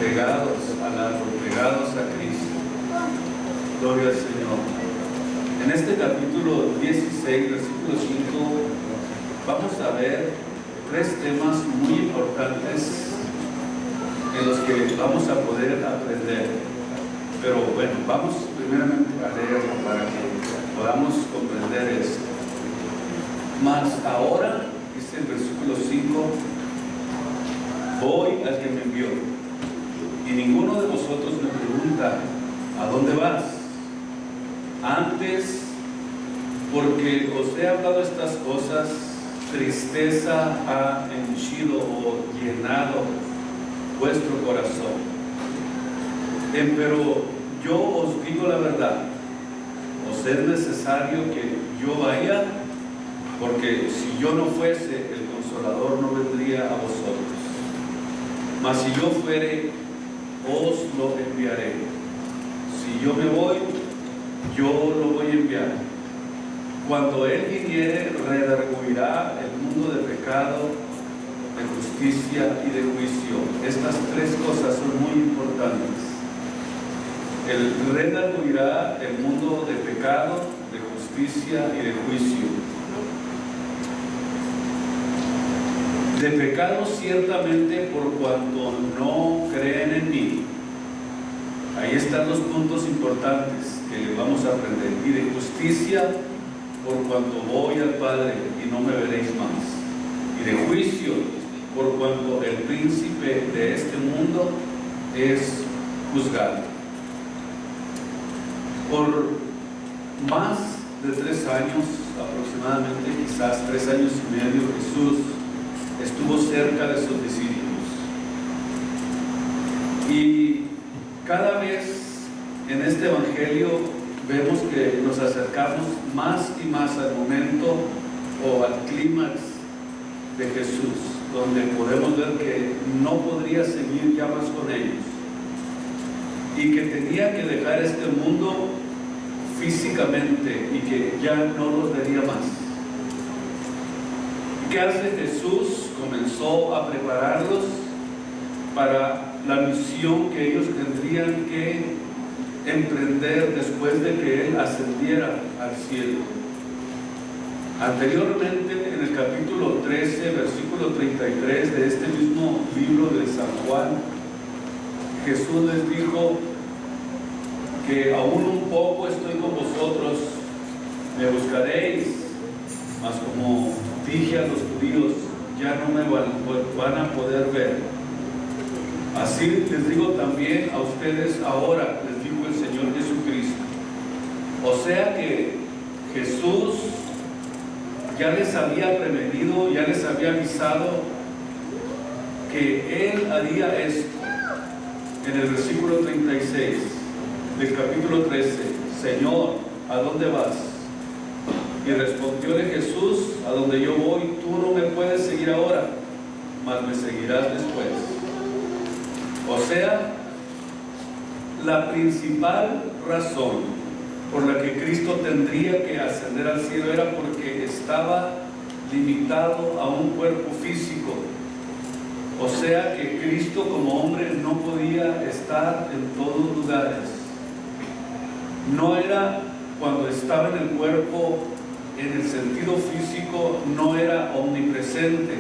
pegados al árbol, pegados a Cristo. Gloria al Señor. En este capítulo 16, versículo 5, vamos a ver tres temas muy importantes en los que vamos a poder aprender. Pero bueno, vamos primeramente a leerlo para que podamos comprender esto. Mas ahora, dice el versículo 5, voy al que me envió. Y ninguno de vosotros me pregunta, ¿a dónde vas? Antes, porque os he hablado estas cosas, tristeza ha henchido o llenado vuestro corazón. Pero yo os digo la verdad, os es necesario que yo vaya, porque si yo no fuese, el Consolador no vendría a vosotros. Mas si yo fuere, os lo enviaré. Si yo me voy, yo lo voy a enviar. Cuando Él viniere, redarguirá el mundo de pecado, de justicia y de juicio. Estas tres cosas son muy importantes. Él redarguirá el mundo de pecado, de justicia y de juicio. De pecado ciertamente por cuanto no creen en mí. Ahí están los puntos importantes que vamos a aprender. Y de justicia por cuanto voy al Padre y no me veréis más. Y de juicio por cuanto el príncipe de este mundo es juzgado. Por más de 3 años aproximadamente, quizás 3 años y medio, Jesús estuvo cerca de sus discípulos. Y cada vez en este evangelio vemos que nos acercamos más y más al momento o al clímax de Jesús, donde podemos ver que no podría seguir ya más con ellos y que tenía que dejar este mundo físicamente y que ya no los vería más. ¿Qué hace Jesús? Comenzó a prepararlos para la misión que ellos tendrían que emprender después de que Él ascendiera al cielo. Anteriormente, en el capítulo 13, versículo 33 de este mismo libro de San Juan, Jesús les dijo que aún un poco estoy con vosotros, me buscaréis, mas como dije a los judíos, ya no me van a poder ver. Así les digo también a ustedes ahora, les dijo el Señor Jesucristo. O sea que Jesús ya les había prevenido, ya les había avisado que Él haría esto. En el versículo 36 del capítulo 13, Señor, ¿a dónde vas? Y respondióle Jesús, a donde yo voy, tú no me puedes seguir ahora, mas me seguirás después. O sea, la principal razón por la que Cristo tendría que ascender al cielo era porque estaba limitado a un cuerpo físico. O sea que Cristo como hombre no podía estar en todos lugares. No era cuando estaba en el cuerpo, en el sentido físico, no era omnipresente.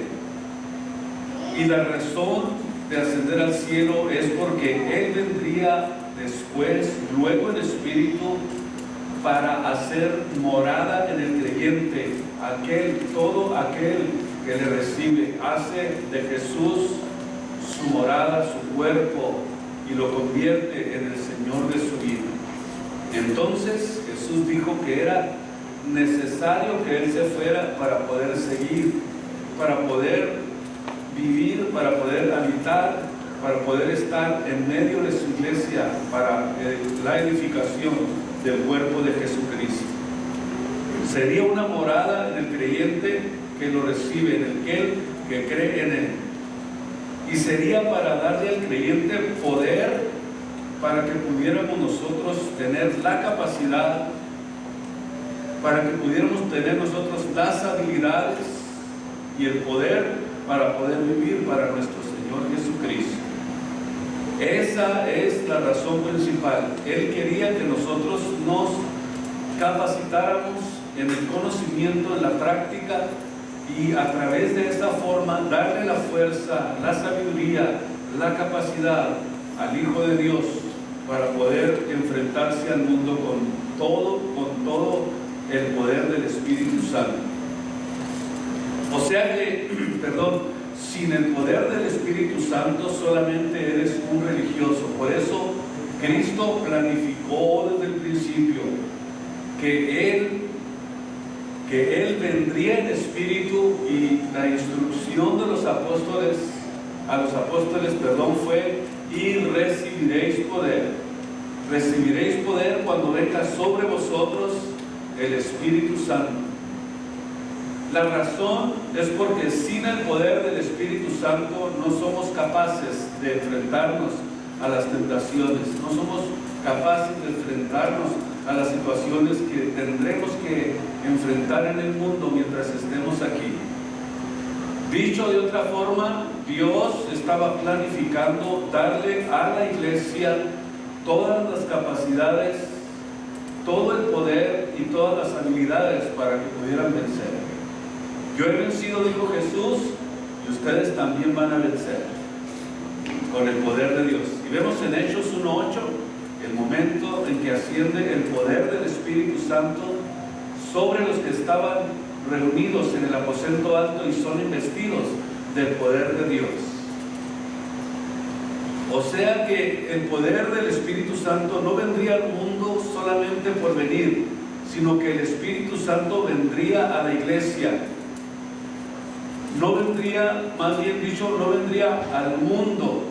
Y la razón de ascender al cielo es porque Él vendría después, luego en espíritu, para hacer morada en el creyente. Todo aquel que le recibe, hace de Jesús su morada, su cuerpo, y lo convierte en el Señor de su vida. Entonces Jesús dijo que era necesario que Él se fuera para poder seguir, para poder vivir, para poder habitar, para poder estar en medio de su iglesia, para la edificación del cuerpo de Jesucristo. Sería una morada en el creyente que lo recibe, en aquel que cree en Él. Y sería para darle al creyente poder para que pudiéramos nosotros tener la capacidad, para que pudiéramos tener nosotros las habilidades y el poder para poder vivir para nuestro Señor Jesucristo. Esa es la razón principal. Él quería que nosotros nos capacitáramos en el conocimiento, en la práctica, y a través de esta forma darle la fuerza, la sabiduría, la capacidad al Hijo de Dios para poder enfrentarse al mundo con todo el poder del Espíritu Santo. O sea que, sin el poder del Espíritu Santo solamente eres un religioso. Por eso Cristo planificó desde el principio que Él vendría en espíritu, y la instrucción de los apóstoles, fue: y recibiréis poder. Recibiréis poder cuando venga sobre vosotros el Espíritu Santo. La razón es porque sin el poder del Espíritu Santo no somos capaces de enfrentarnos a las tentaciones, no somos capaces de enfrentarnos a las situaciones que tendremos que enfrentar en el mundo mientras estemos aquí. Dicho de otra forma, Dios estaba planificando darle a la iglesia todas las capacidades, todo el poder y todas las habilidades para que pudieran vencer. Yo he vencido, dijo Jesús, y ustedes también van a vencer con el poder de Dios. Y vemos en Hechos 1:8 el momento en que asciende el poder del Espíritu Santo sobre los que estaban reunidos en el aposento alto y son investidos del poder de Dios. O sea que el poder del Espíritu Santo no vendría al mundo solamente por venir, sino que el Espíritu Santo vendría a la iglesia. No vendría, más bien dicho, no vendría al mundo,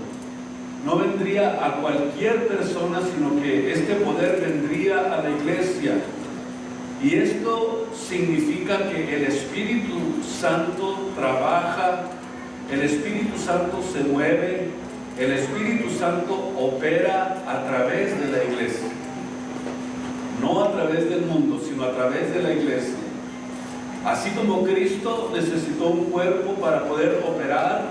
no vendría a cualquier persona, sino que este poder vendría a la iglesia. Y esto significa que el Espíritu Santo trabaja, el Espíritu Santo se mueve, el Espíritu Santo opera a través de la iglesia. No a través del mundo, sino a través de la iglesia. Así como Cristo necesitó un cuerpo para poder operar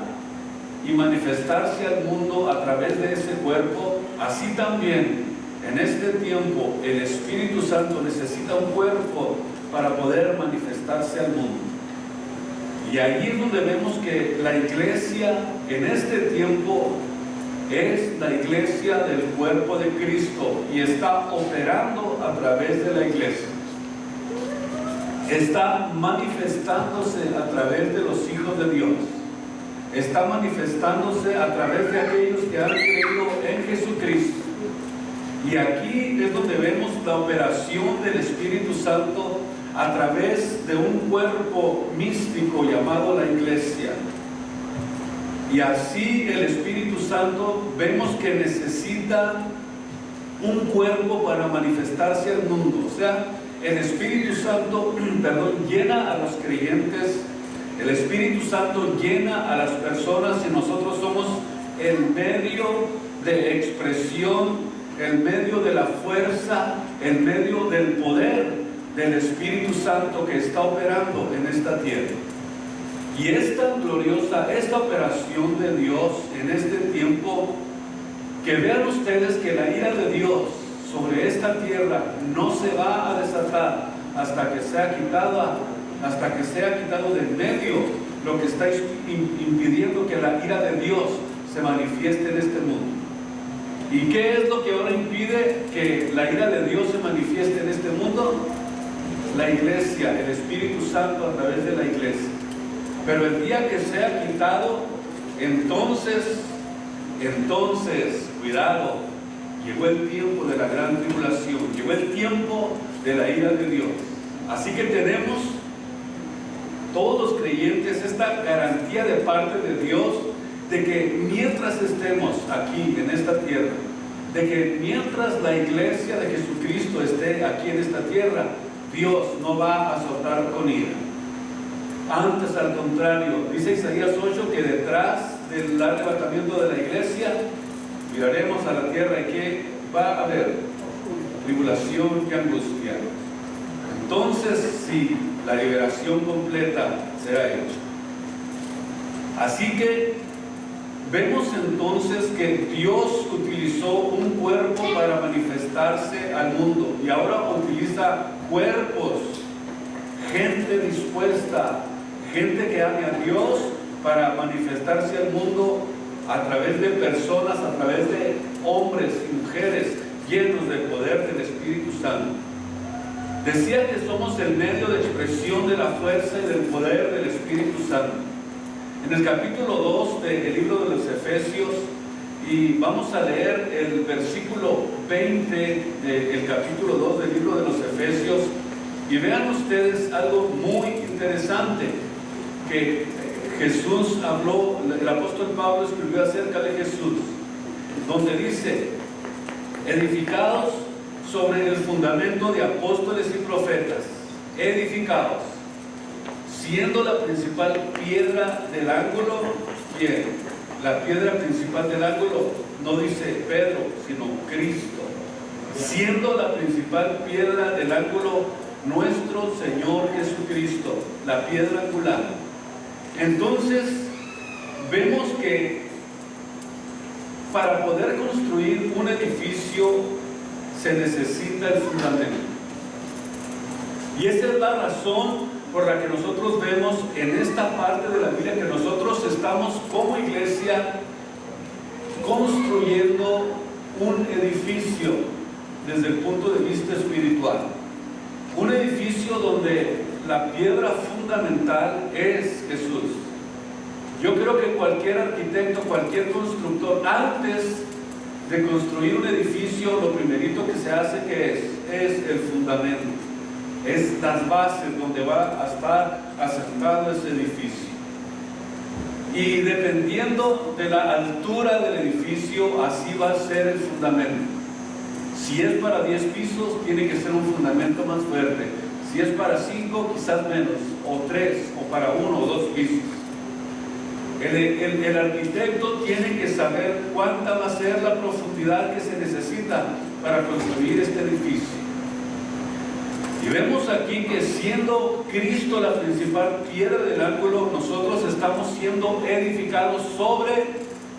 y manifestarse al mundo a través de ese cuerpo, así también en este tiempo el Espíritu Santo necesita un cuerpo para poder manifestarse al mundo. Y ahí es donde vemos que la iglesia en este tiempo es la iglesia del cuerpo de Cristo y está operando a través de la iglesia. Está manifestándose a través de los hijos de Dios. Está manifestándose a través de aquellos que han creído en Jesucristo. Y aquí es donde vemos la operación del Espíritu Santo a través de un cuerpo místico llamado la iglesia. Y así el Espíritu Santo vemos que necesita un cuerpo para manifestarse al mundo. O sea, el Espíritu Santo, llena a los creyentes. El Espíritu Santo llena a las personas y nosotros somos el medio de expresión, el medio de la fuerza, el medio del poder del Espíritu Santo que está operando en esta tierra. Y es tan gloriosa esta operación de Dios en este tiempo, que vean ustedes que la ira de Dios sobre esta tierra no se va a desatar hasta que sea quitado del medio lo que está impidiendo que la ira de Dios se manifieste en este mundo. ¿Y qué es lo que ahora impide que la ira de Dios se manifieste en este mundo? La iglesia, el Espíritu Santo a través de la iglesia. Pero el día que sea quitado, entonces, cuidado, llegó el tiempo de la gran tribulación, llegó el tiempo de la ira de Dios. Así que tenemos todos los creyentes esta garantía de parte de Dios de que mientras estemos aquí en esta tierra, de que mientras la iglesia de Jesucristo esté aquí en esta tierra, Dios no va a azotar con ira. Antes, al contrario, dice Isaías 8 que detrás del arrebatamiento de la iglesia miraremos a la tierra y que va a haber tribulación y angustia. Entonces sí, la liberación completa será hecha. Así que Vemos entonces que Dios utilizó un cuerpo para manifestarse al mundo y ahora utiliza cuerpos, gente dispuesta, gente que ame a Dios para manifestarse al mundo a través de personas, a través de hombres y mujeres llenos del poder del Espíritu Santo. Decía que somos el medio de expresión de la fuerza y del poder del Espíritu Santo. En el capítulo 2 del libro de los Efesios, y vamos a leer el versículo 20 del capítulo 2 del libro de los Efesios, y vean ustedes algo muy interesante que Jesús habló, el apóstol Pablo escribió acerca de Jesús, donde dice: edificados sobre el fundamento de apóstoles y profetas, edificados, siendo la principal piedra del ángulo, ¿quién? La piedra principal del ángulo no dice Pedro, sino Cristo. Siendo la principal piedra del ángulo nuestro Señor Jesucristo, la piedra angular. Entonces, vemos que para poder construir un edificio se necesita el fundamento. Y esa es la razón por la que nosotros vemos en esta parte de la Biblia que nosotros estamos como iglesia construyendo un edificio desde el punto de vista espiritual. Un edificio donde la piedra fundamental es Jesús. Yo creo que cualquier arquitecto, cualquier constructor, antes de construir un edificio, lo primerito que se hace, ¿qué es? Es el fundamento. Es las bases donde va a estar asentado ese edificio. Y dependiendo de la altura del edificio, así va a ser el fundamento. Si es para 10 pisos, tiene que ser un fundamento más fuerte. Si es para 5, quizás menos, o 3, o para 1 o 2 pisos. El arquitecto tiene que saber cuánta va a ser la profundidad que se necesita para construir este edificio. Y vemos aquí que siendo Cristo la principal piedra del ángulo, nosotros estamos siendo edificados sobre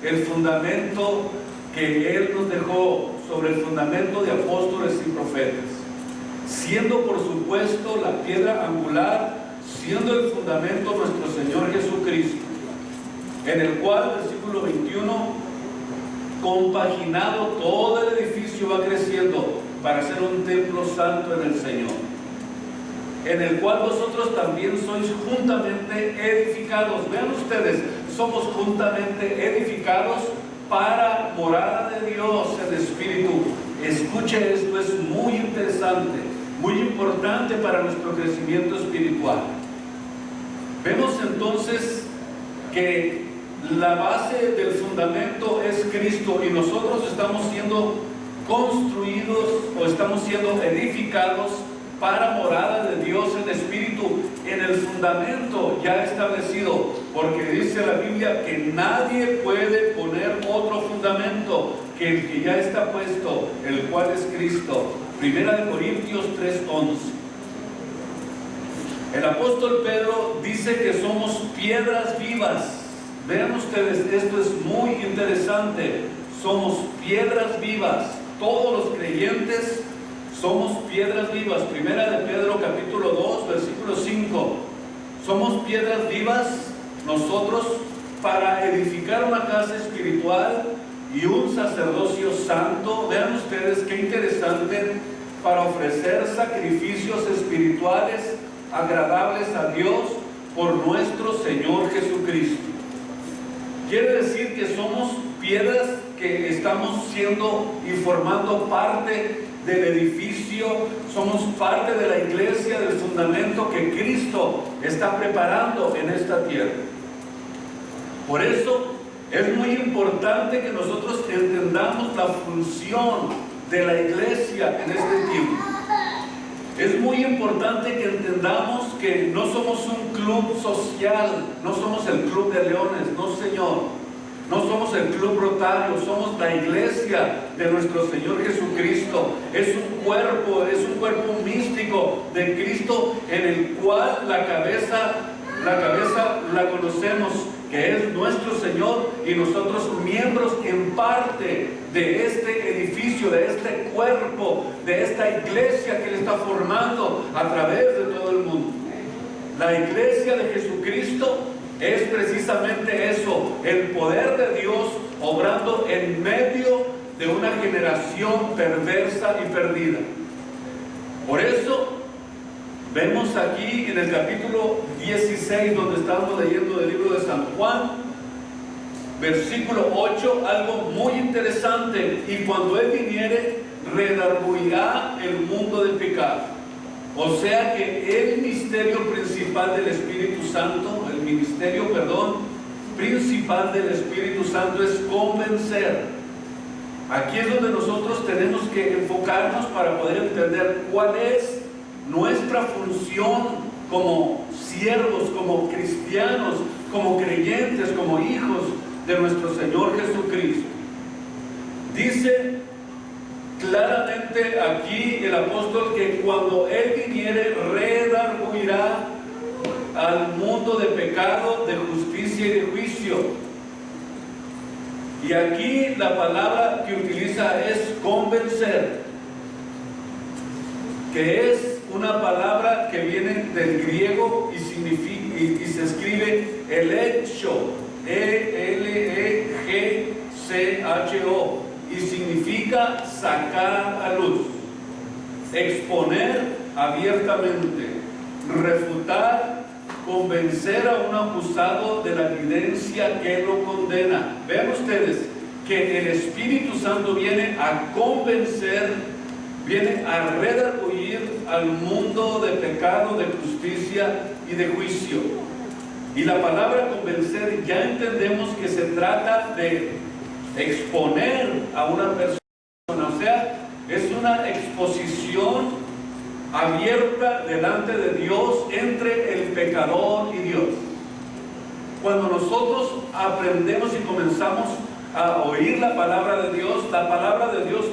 el fundamento que Él nos dejó, sobre el fundamento de apóstoles y profetas. Siendo por supuesto la piedra angular, siendo el fundamento nuestro Señor Jesucristo, en el cual, versículo 21, compaginado todo el edificio va creciendo para ser un templo santo en el Señor, en el cual vosotros también sois juntamente edificados. Vean ustedes, somos juntamente edificados para morada de Dios en Espíritu. Escuche esto, es muy interesante, muy importante para nuestro crecimiento espiritual. Vemos entonces que la base del fundamento es Cristo y nosotros estamos siendo construidos o estamos siendo edificados para morada de Dios en Espíritu, en el fundamento ya establecido, porque dice la Biblia que nadie puede poner otro fundamento que el que ya está puesto, el cual es Cristo. Primera de Corintios 3:11. El apóstol Pedro dice que somos piedras vivas. Vean ustedes, esto es muy interesante. Somos piedras vivas. Todos los creyentes somos piedras vivas. Primera de Pedro capítulo 2, versículo 5. Somos piedras vivas nosotros para edificar una casa espiritual y un sacerdocio santo. Vean ustedes qué interesante, para ofrecer sacrificios espirituales agradables a Dios por nuestro Señor Jesucristo. Quiere decir que somos piedras que estamos siendo y formando parte del edificio, somos parte de la iglesia, del fundamento que Cristo está preparando en esta tierra. Por eso es muy importante que nosotros entendamos la función de la iglesia en este tiempo. Es muy importante que entendamos que no somos un club social, no somos el club de leones, no señor. No somos el club rotario, somos la iglesia de nuestro Señor Jesucristo. Es un cuerpo místico de Cristo en el cual la cabeza la conocemos que es nuestro Señor, y nosotros miembros en parte de este edificio, de este cuerpo, de esta iglesia que Él está formando a través de todo el mundo. La iglesia de Jesucristo es precisamente eso, el poder de Dios obrando en medio de una generación perversa y perdida. Por eso vemos aquí en el capítulo 16, donde estamos leyendo del libro de San Juan, versículo 8, algo muy interesante: y cuando Él viniere, redarguirá el mundo del pecado. O sea que el misterio principal del Espíritu Santo, principal del Espíritu Santo es convencer. Aquí es donde nosotros tenemos que enfocarnos para poder entender cuál es nuestra función como siervos, como cristianos, como creyentes, como hijos de nuestro Señor Jesucristo. Dice claramente aquí el apóstol que cuando Él viniere, redarguirá al mundo de pecado, de justicia y de juicio. Y aquí la palabra que utiliza es convencer, que es una palabra que viene del griego y se escribe elecho, E-L-E-G-C-H-O, y significa sacar a luz, exponer abiertamente, refutar, convencer a un acusado de la evidencia que lo condena. Vean ustedes que el Espíritu Santo viene a convencer, viene a redarguir al mundo de pecado, de justicia y de juicio. Y la palabra convencer ya entendemos que se trata de exponer a una persona, o sea, es una exposición abierta delante de Dios entre el pecador y Dios. Cuando nosotros aprendemos y comenzamos a oír la palabra de Dios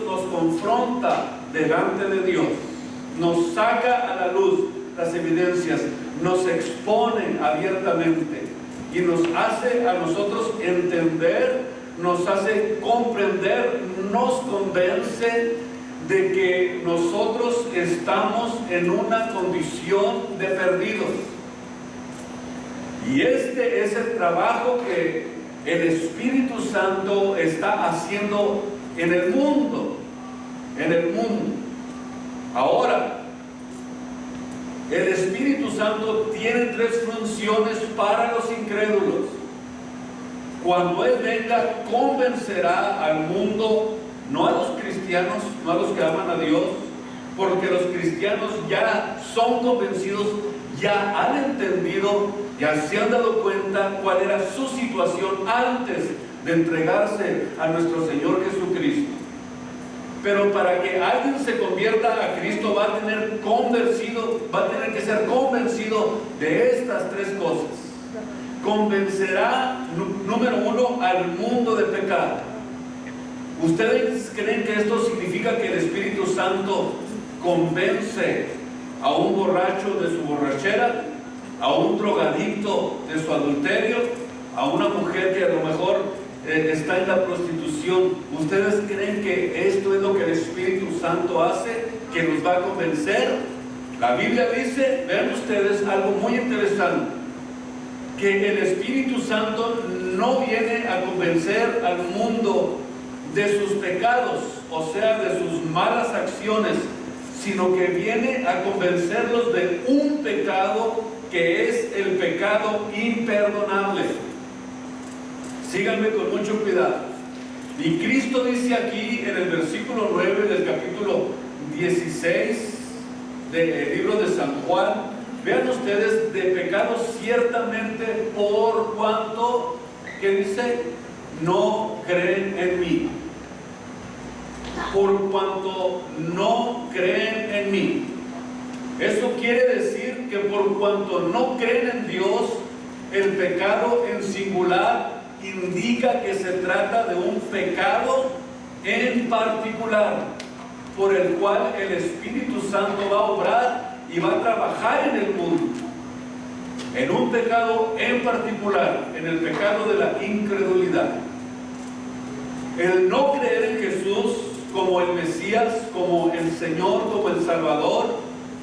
nos confronta delante de Dios, nos saca a la luz las evidencias, nos expone abiertamente y nos hace a nosotros entender, nos hace comprender, nos convence de que nosotros estamos en una condición de perdidos. Y este es el trabajo que el Espíritu Santo está haciendo en el mundo. Ahora, el Espíritu Santo tiene tres funciones para los incrédulos. Cuando Él venga, convencerá al mundo, no a los cristianos, no a los que aman a Dios, porque los cristianos ya son convencidos, ya han entendido, ya se han dado cuenta cuál era su situación antes de entregarse a nuestro Señor Jesucristo. Pero para que alguien se convierta a Cristo va a tener que ser convencido de estas tres cosas. Convencerá, número uno, al mundo de pecado. ¿Ustedes creen que esto significa que el Espíritu Santo convence a un borracho de su borrachera, a un drogadicto de su adulterio, a una mujer que a lo mejor está en la prostitución? ¿Ustedes creen que esto es lo que el Espíritu Santo hace, que nos va a convencer? La Biblia dice, vean ustedes algo muy interesante, que el Espíritu Santo no viene a convencer al mundo de sus pecados, o sea, de sus malas acciones, sino que viene a convencerlos de un pecado que es el pecado imperdonable. Síganme con mucho cuidado. Y Cristo dice aquí en el versículo 9 del capítulo 16 del libro de San Juan, vean ustedes, de pecado ciertamente por cuanto, ¿qué dice? No creen en mí. Por cuanto no creen en mí. Eso quiere decir que por cuanto no creen en Dios, el pecado en singular indica que se trata de un pecado en particular, por el cual el Espíritu Santo va a obrar y va a trabajar en el mundo. en un pecado en particular, en el pecado de la incredulidad. El no creer en Jesús como el Mesías, como el Señor, como el Salvador.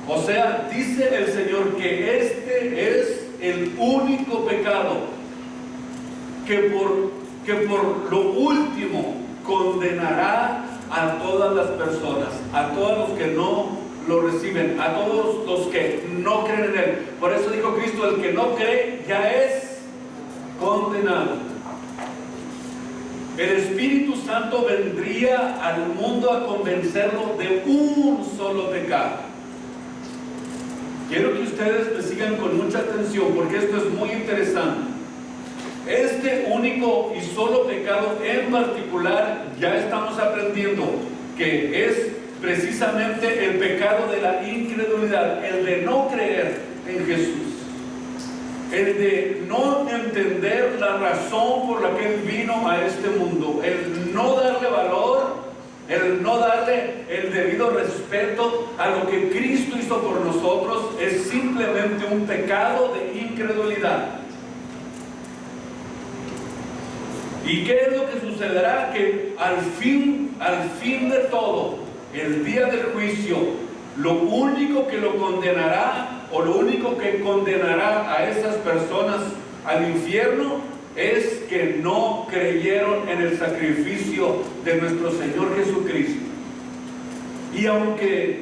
O sea, dice el Señor que este es el único pecado que por lo último condenará a todas las personas, a todos los que no lo reciben, a todos los que no creen en Él. Por eso dijo Cristo, el que no cree ya es condenado. El Espíritu Santo vendría al mundo a convencerlo de un solo pecado. Quiero que ustedes me sigan con mucha atención porque esto es muy interesante. Este único y solo pecado en particular, ya estamos aprendiendo que es precisamente el pecado de la incredulidad, el de no creer en Jesús, el de no entender la razón por la que Él vino a este mundo, el no darle valor, el no darle el debido respeto a lo que Cristo hizo por nosotros, es simplemente un pecado de incredulidad. ¿Y qué es lo que sucederá? Que al fin de todo, el día del juicio, lo único que lo condenará, o lo único que condenará a esas personas al infierno, es que no creyeron en el sacrificio de nuestro Señor Jesucristo. Y aunque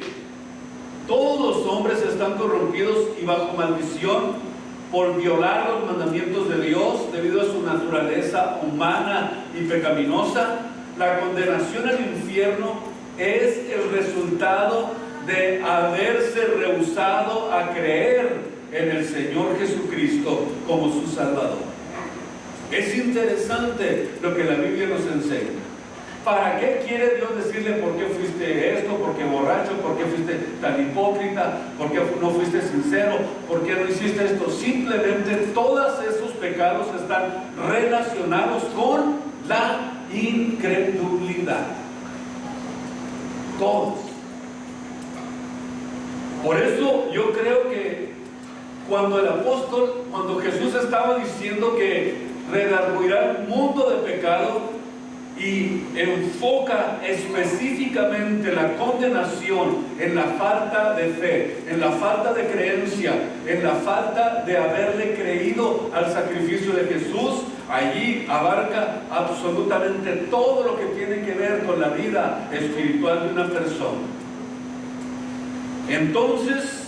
todos los hombres están corrompidos y bajo maldición por violar los mandamientos de Dios debido a su naturaleza humana y pecaminosa, la condenación al infierno es el resultado de haberse rehusado a creer en el Señor Jesucristo como su Salvador. Es interesante lo que la Biblia nos enseña. ¿Para qué quiere Dios decirle por qué fuiste esto, por qué borracho, por qué fuiste tan hipócrita, por qué no fuiste sincero, por qué no hiciste esto? Simplemente todos esos pecados están relacionados con la incredulidad. Todos. Por eso yo creo que cuando Jesús estaba diciendo que redarguirá un mundo de pecado, y enfoca específicamente la condenación en la falta de fe, en la falta de creencia, en la falta de haberle creído al sacrificio de Jesús, allí abarca absolutamente todo lo que tiene que ver con la vida espiritual de una persona. Entonces,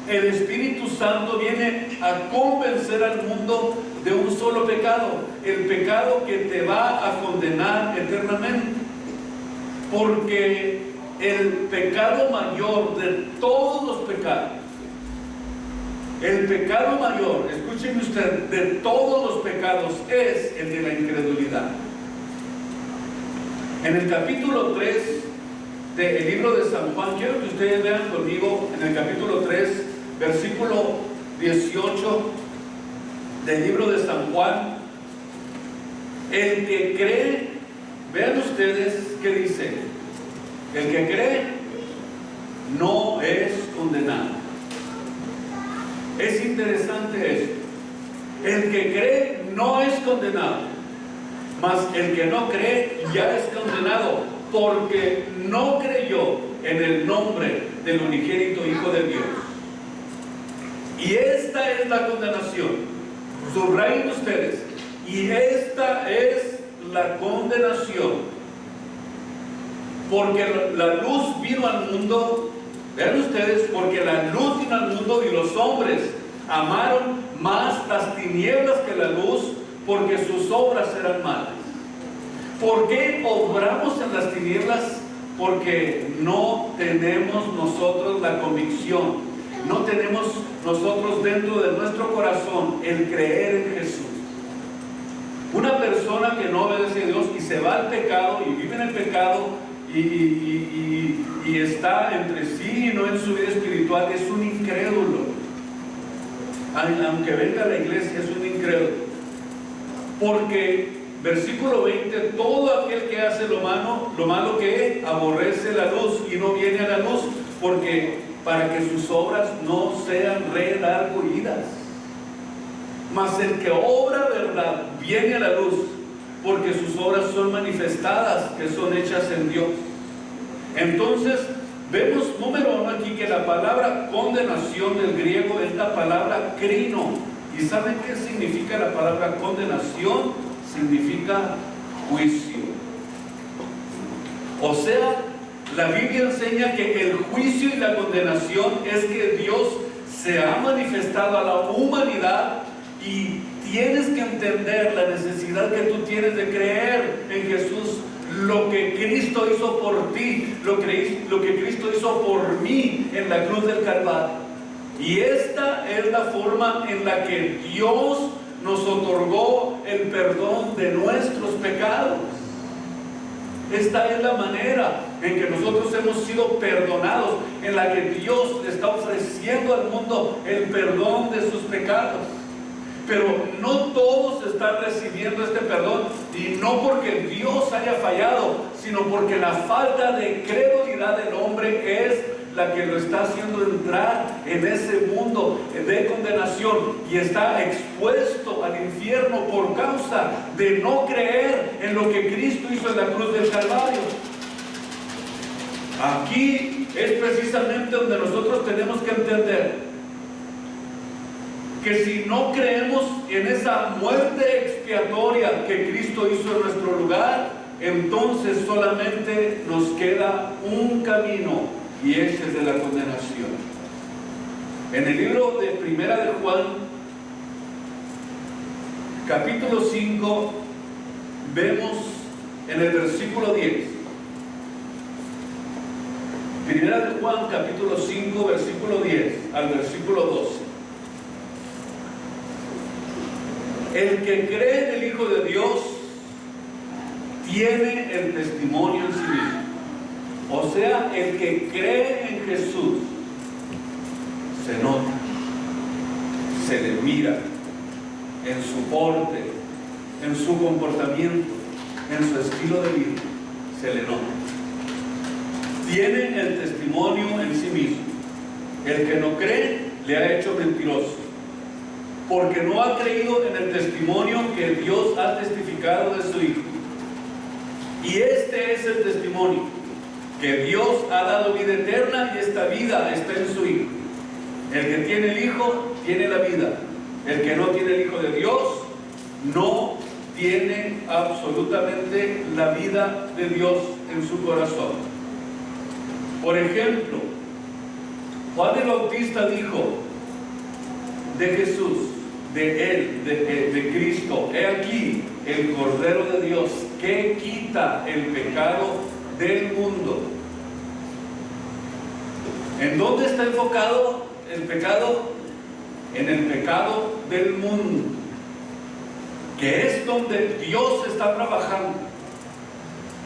el Espíritu Santo viene a convencer al mundo de un solo pecado, el pecado que te va a condenar eternamente. Porque el pecado mayor de todos los pecados, el pecado mayor, escúcheme usted, de todos los pecados es el de la incredulidad. En el capítulo 3 del libro de San Juan, quiero que ustedes vean conmigo en el capítulo 3, versículo 18 del libro de San Juan. El que cree, vean ustedes qué dice: el que cree no es condenado. Es interesante esto. El que cree no es condenado, mas el que no cree ya es condenado, porque no creyó en el nombre del unigénito Hijo de Dios. Y esta es la condenación. Subrayen ustedes. Y esta es la condenación. Porque la luz vino al mundo. Vean ustedes, porque la luz vino al mundo y los hombres amaron más las tinieblas que la luz, porque sus obras eran malas. ¿Por qué obramos en las tinieblas? Porque no tenemos nosotros la convicción. No tenemos nosotros dentro de nuestro corazón el creer en Jesús. Una persona que no obedece a Dios y se va al pecado y vive en el pecado y está entre sí y no en su vida espiritual, es un incrédulo. Aunque venga a la iglesia, es un incrédulo. Porque, versículo 20, todo aquel que hace lo malo que aborrece la luz y no viene a la luz, porque para que sus obras no sean redargüidas. mas el que obra verdad viene a la luz, porque sus obras son manifestadas, que son hechas en Dios. Entonces, vemos, número uno aquí, que la palabra condenación del griego es la palabra crino. ¿Y saben qué significa la palabra condenación? Significa juicio. O sea, la Biblia enseña que el juicio y la condenación es que Dios se ha manifestado a la humanidad y tienes que entender la necesidad que tú tienes de creer en Jesús, lo que Cristo hizo por ti, lo que Cristo hizo por mí en la cruz del Calvario. Y esta es la forma en la que Dios nos otorgó el perdón de nuestros pecados. Esta es la manera en que nosotros hemos sido perdonados, en la que Dios le está ofreciendo al mundo el perdón de sus pecados. Pero no todos están recibiendo este perdón, y no porque Dios haya fallado, sino porque la falta de credulidad del hombre es la que lo está haciendo entrar en ese mundo de condenación y está expuesto al infierno por causa de no creer en lo que Cristo hizo en la cruz del Calvario. Aquí es precisamente donde nosotros tenemos que entender que si no creemos en esa muerte expiatoria que Cristo hizo en nuestro lugar, entonces solamente nos queda un camino, y ese es de la condenación. En el libro de Primera de Juan, capítulo 5, vemos en el versículo 10. Primera de Juan, capítulo 5, versículo 10 al versículo 12. El que cree en el Hijo de Dios tiene el testimonio en sí mismo. O sea, el que cree en Jesús se nota, se le mira en su porte, en su comportamiento, en su estilo de vida, se le nota. Tiene el testimonio en sí mismo. El que no cree le ha hecho mentiroso, porque no ha creído en el testimonio que Dios ha testificado de su Hijo. Y este es el testimonio, que Dios ha dado vida eterna, y esta vida está en su Hijo. El que tiene el Hijo tiene la vida. El que no tiene el Hijo de Dios no tiene absolutamente la vida de Dios en su corazón. Por ejemplo, Juan el Bautista dijo de Jesús, de él, de Cristo: he aquí el Cordero de Dios que quita el pecado del mundo. ¿En dónde está enfocado el pecado? En el pecado del mundo, que es donde Dios está trabajando,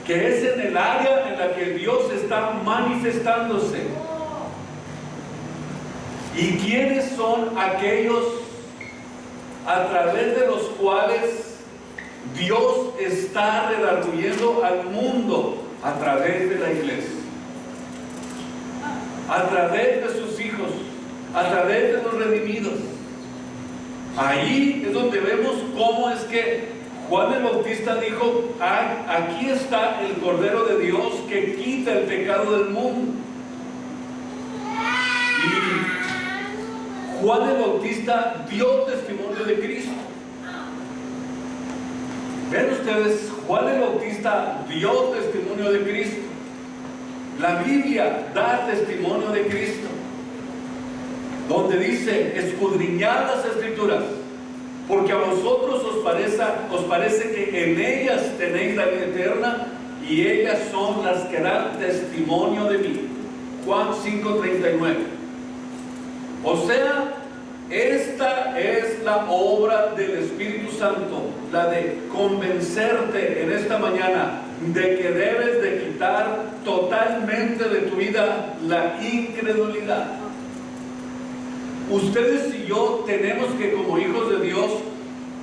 que es en el área en la que Dios está manifestándose. ¿Y quiénes son aquellos a través de los cuales Dios está redarguyendo al mundo? A través de la iglesia, a través de sus hijos, a través de los redimidos. Ahí es donde vemos cómo es que Juan el Bautista dijo: aquí está el Cordero de Dios que quita el pecado del mundo. Y Juan el Bautista dio testimonio de Cristo. Ven ustedes, Juan el Bautista dio testimonio de Cristo. La Biblia da testimonio de Cristo, donde dice: escudriñad las Escrituras, porque a vosotros os parece que en ellas tenéis la vida eterna, y ellas son las que dan testimonio de mí. Juan 5:39. O sea, esta es la obra del Espíritu Santo, la de convencerte en esta mañana de que debes de quitar totalmente de tu vida la incredulidad. Ustedes y yo tenemos que, como hijos de Dios,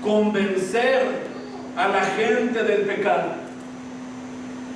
convencer a la gente del pecado.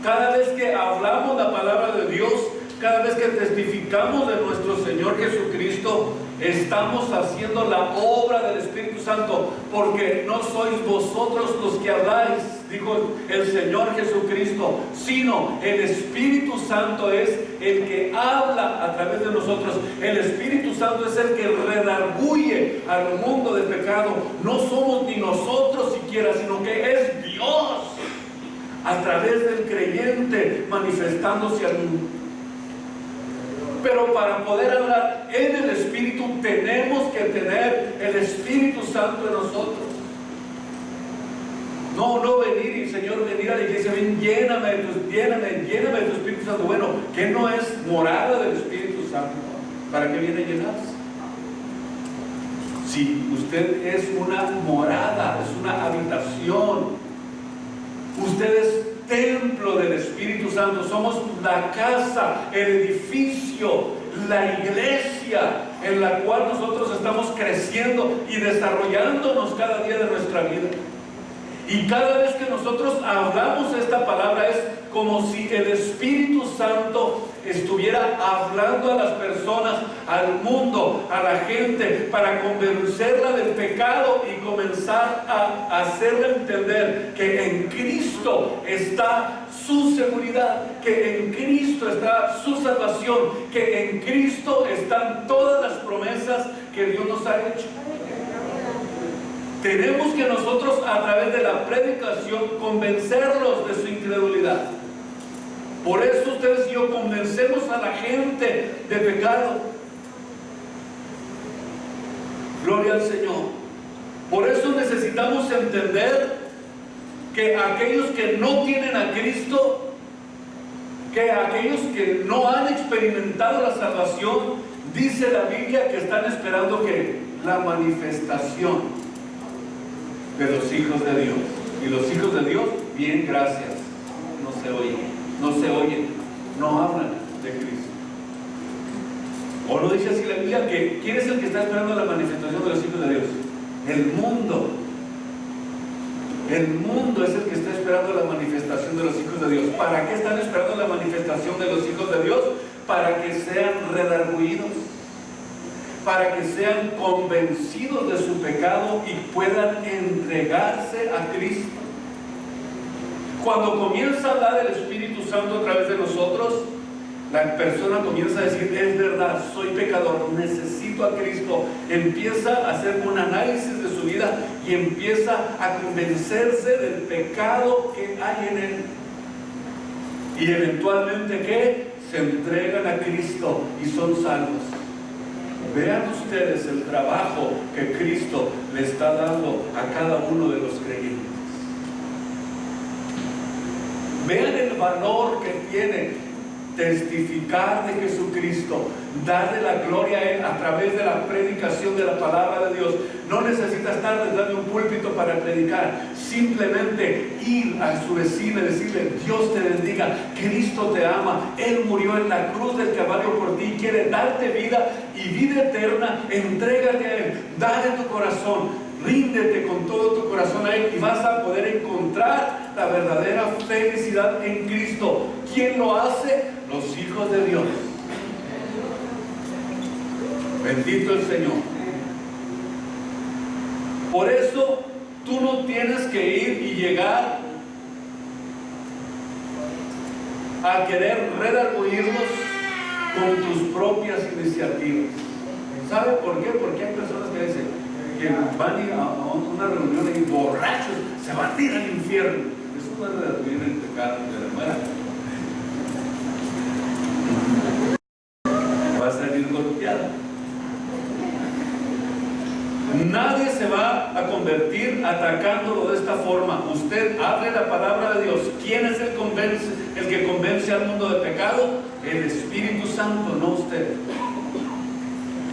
Cada vez que hablamos la palabra de Dios, cada vez que testificamos de nuestro Señor Jesucristo, Estamos haciendo la obra del Espíritu Santo, porque no sois vosotros los que habláis, dijo el Señor Jesucristo, sino el Espíritu Santo es el que habla a través de nosotros. El Espíritu Santo es el que redarguye al mundo de pecado. No somos ni nosotros siquiera, sino que es Dios a través del creyente manifestándose al mundo. Pero para poder hablar en el Espíritu, tenemos que tener el Espíritu Santo en nosotros. No venir y Señor, venir a la iglesia, ven, lléname de tu Espíritu Santo. Bueno, ¿qué no es morada del Espíritu Santo? ¿Para qué viene a llenarse? Si usted es una morada, es una habitación, usted es templo del Espíritu Santo. Somos la casa, el edificio, la iglesia en la cual nosotros estamos creciendo y desarrollándonos cada día de nuestra vida. Y cada vez que nosotros hablamos esta palabra, es como si el Espíritu Santo estuviera hablando a las personas, al mundo, a la gente, para convencerla del pecado y comenzar a hacerle entender que en Cristo está su seguridad, que en Cristo está su salvación, que en Cristo están todas las promesas que Dios nos ha hecho. Tenemos que nosotros, a través de la predicación, convencerlos de su incredulidad. Por eso ustedes y yo convencemos a la gente de pecado. Gloria al Señor. Por eso necesitamos entender que aquellos que no tienen a Cristo, que aquellos que no han experimentado la salvación, dice la Biblia que están esperando que la manifestación de los hijos de Dios. Y los hijos de Dios, bien, gracias, no se oyen, no hablan de Cristo. O no dice así la Biblia, que ¿quién es el que está esperando la manifestación de los hijos de Dios? El mundo. El mundo es el que está esperando la manifestación de los hijos de Dios. ¿Para qué están esperando la manifestación de los hijos de Dios? Para que sean redarguidos, para que sean convencidos de su pecado y puedan entregarse a Cristo. Cuando comienza a hablar el Espíritu Santo a través de nosotros, la persona comienza a decir, es verdad, soy pecador, necesito a Cristo. Empieza a hacer un análisis de su vida y empieza a convencerse del pecado que hay en él. Y eventualmente, ¿qué? Se entregan a Cristo y son salvos. Vean ustedes el trabajo que Cristo le está dando a cada uno de los creyentes. Vean el valor que tiene testificar de Jesucristo, darle la gloria a Él a través de la predicación de la palabra de Dios. No necesita estar detrás de un púlpito para predicar, simplemente ir a su vecino y decirle, Dios te bendiga, Cristo te ama, Él murió en la cruz del Calvario por ti, quiere darte vida y vida eterna. Entrégate a Él, dale tu corazón, ríndete con todo tu corazón a Él y vas a poder encontrar la verdadera felicidad en Cristo. ¿Quién lo hace? Los hijos de Dios. Bendito el Señor. Por eso tú no tienes que ir y llegar a querer redarguirlos con tus propias iniciativas. ¿Sabe por qué? Porque hay personas que dicen que van a ir a una reunión y borrachos se van a ir al infierno. Eso no es redarguir el pecado de la muerte. Va a salir golpeada. Nadie se va a convertir atacándolo de esta forma. Usted hable la palabra de Dios. ¿Quién es el que convence al mundo de pecado? El Espíritu Santo, no usted.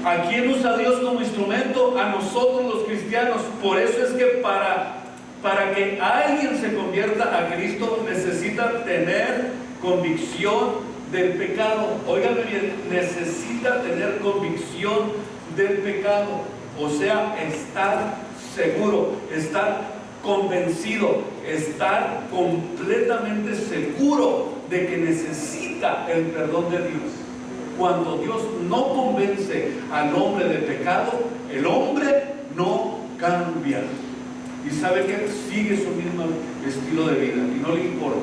¿A quién usa Dios como instrumento? A nosotros los cristianos. Por eso es que para que alguien se convierta a Cristo necesita tener convicción del pecado. Óigame bien, necesita tener convicción del pecado. O sea, estar seguro, estar convencido, estar completamente seguro de que necesita el perdón de Dios. cuando Dios no convence al hombre de pecado, el hombre no cambia. Y sabe que sigue su mismo estilo de vida y no le importa.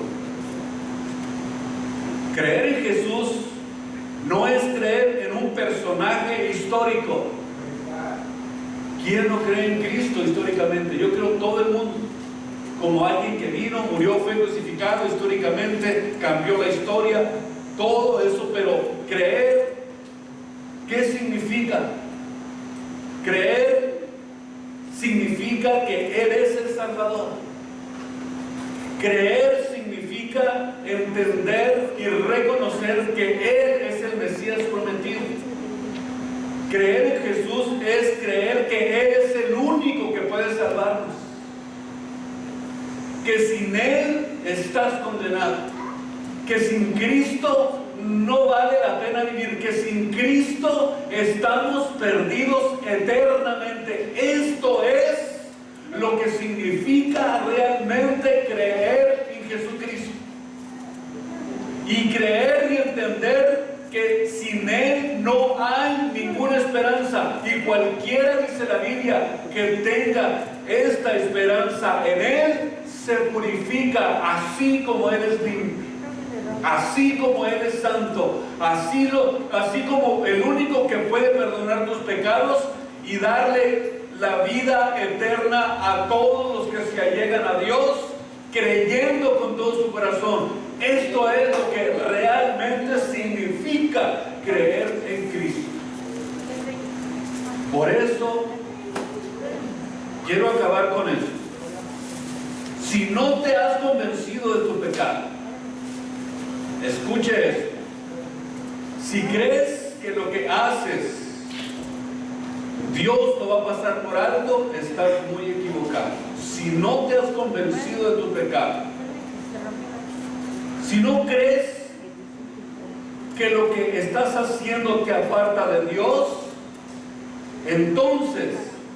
Creer en Jesús no es creer en un personaje histórico. ¿Quién no cree en Cristo históricamente? Yo creo todo el mundo. Como alguien que vino, murió, fue crucificado históricamente, cambió la historia, todo eso. Pero creer, ¿qué significa? Creer significa que Él es el Salvador. Creer significa entender y reconocer que Él es el Mesías prometido. Creer en Jesús es creer que Él es el único que puede salvarnos. Que sin Él estás condenado. Que sin Cristo no vale la pena vivir. Que sin Cristo estamos perdidos eternamente. Esto es lo que significa realmente creer en Jesucristo. Y creer y entender que sin Él no hay ninguna esperanza. Y cualquiera, dice la Biblia, que tenga esta esperanza en Él, se purifica así como Él es limpio, así como Él es santo, así como el único que puede perdonar tus pecados y darle la vida eterna a todos los que se allegan a Dios, creyendo con todo su corazón. Esto es lo que realmente significa creer en Cristo. Por eso quiero acabar con esto. Si no te has convencido de tu pecado, escuche esto. Si crees que lo que haces Dios lo va a pasar por alto, estás muy equivocado. Si no te has convencido de tu pecado, si no crees que lo que estás haciendo te aparta de Dios, entonces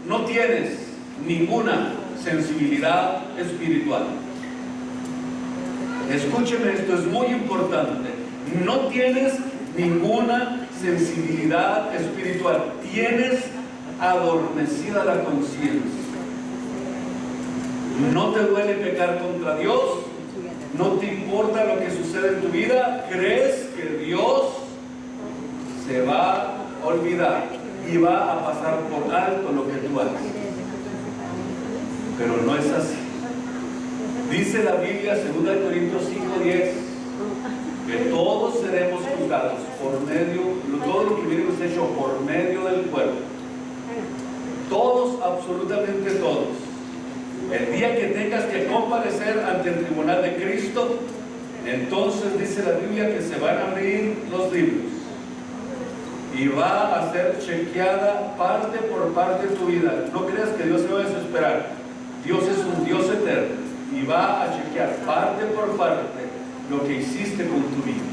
no tienes ninguna sensibilidad espiritual. Escúcheme, esto es muy importante. No tienes ninguna sensibilidad espiritual. Tienes adormecida la conciencia. No te duele pecar contra Dios. No te importa lo que sucede en tu vida. Crees que Dios se va a olvidar y va a pasar por alto lo que tú haces. Pero no es así. Dice la Biblia, 2 Corintios 5:10, que todos seremos juzgados por medio, todo lo que hubiéramos hecho por medio del cuerpo. Todos, absolutamente todos. El día que tengas que comparecer ante el tribunal de Cristo, entonces dice la Biblia que se van a abrir los libros y va a ser chequeada parte por parte de tu vida. No creas que Dios se va a desesperar. Dios es un Dios eterno y va a chequear parte por parte lo que hiciste con tu vida.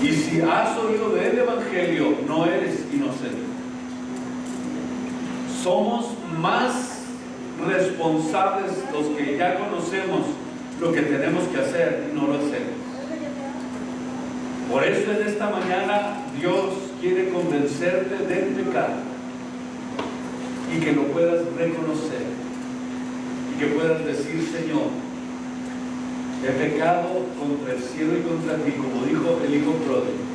Y si has oído del Evangelio, no eres inocente. Somos más responsables los que ya conocemos lo que tenemos que hacer y no lo hacemos. Por eso en esta mañana Dios quiere convencerte del pecado y que lo puedas reconocer y que puedas decir: Señor, he pecado contra el cielo y contra ti, como dijo el hijo pródigo.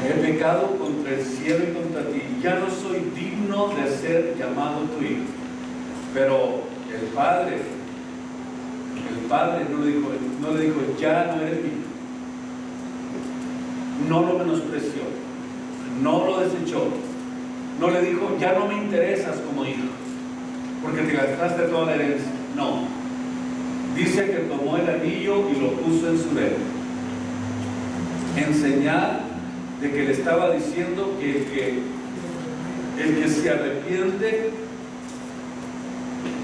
He pecado contra el cielo y contra ti. Ya no soy digno de ser llamado tu hijo. Pero el Padre no le dijo, ya no eres mi hijo. No lo menospreció, no lo desechó. No le dijo, ya no me interesas como hijo, porque te gastaste toda la herencia. No. Dice que tomó el anillo y lo puso en su dedo, en señal de que le estaba diciendo que el que se arrepiente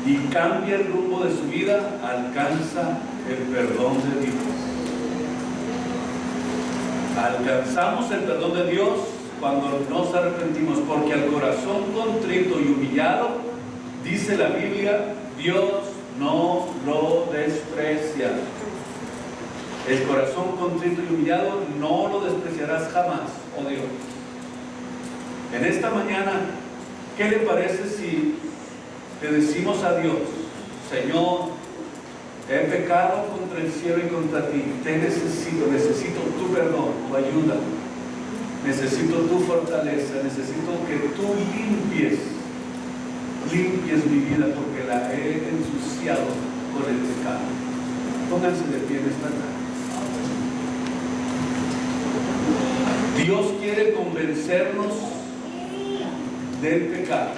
y cambia el rumbo de su vida alcanza el perdón de Dios. Alcanzamos el perdón de Dios cuando nos arrepentimos, porque al corazón contrito y humillado, dice la Biblia, Dios no lo desprecia. El corazón contrito y humillado no lo despreciarás jamás, oh Dios. En esta mañana, ¿qué le parece si le decimos a Dios: Señor, he pecado contra el cielo y contra ti, te necesito tu perdón, tu ayuda, necesito tu fortaleza, necesito que tú limpies mi vida porque la he ensuciado con el pecado? Pónganse de pie en esta tarde. Dios quiere convencernos del pecado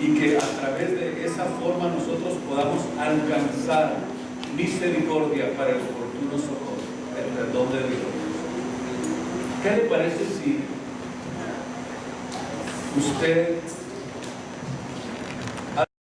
y que a través de esa forma nosotros podamos alcanzar misericordia para el oportuno socorro, el perdón de Dios. ¿Qué le parece si usted